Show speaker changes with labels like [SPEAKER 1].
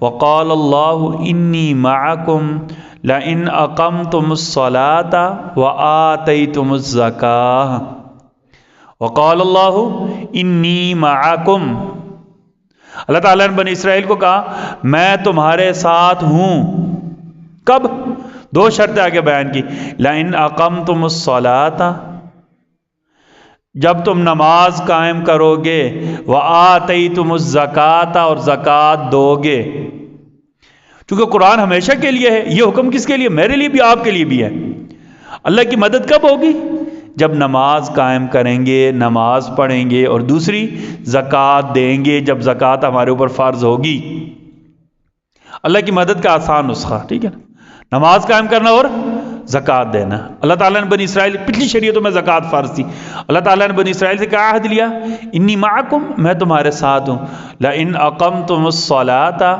[SPEAKER 1] وقال اللہ انی معکم لئن اقمتم الصلاة وآتیتم الزکاة وقال اللہ انی معکم، اللہ تعالیٰ نے بنی اسرائیل کو کہا میں تمہارے ساتھ ہوں، کب؟ دو شرطیں آگے بیان کی، لئن اقمتم الصلاة، جب تم نماز قائم کرو گے، وآتیتم الزکاة، اور زکوٰۃ دو گے۔ چونکہ قرآن ہمیشہ کے لیے ہے، یہ حکم کس کے لیے؟ میرے لیے بھی، آپ کے لیے بھی ہے۔ اللہ کی مدد کب ہوگی؟ جب نماز قائم کریں گے، نماز پڑھیں گے، اور دوسری زکوٰۃ دیں گے جب زکوٰۃ ہمارے اوپر فرض ہوگی۔ اللہ کی مدد کا آسان نسخہ، ٹھیک ہے نا، نماز قائم کرنا اور زکوٰۃ دینا۔ اللہ تعالیٰ نے بنی اسرائیل، پچھلی شریعتوں میں زکوٰۃ فرض تھی، اللہ تعالیٰ نے بنی اسرائیل سے کیا عہد لیا؟ انی معکم، میں تمہارے ساتھ ہوں، لئن اقمتم الصلاة،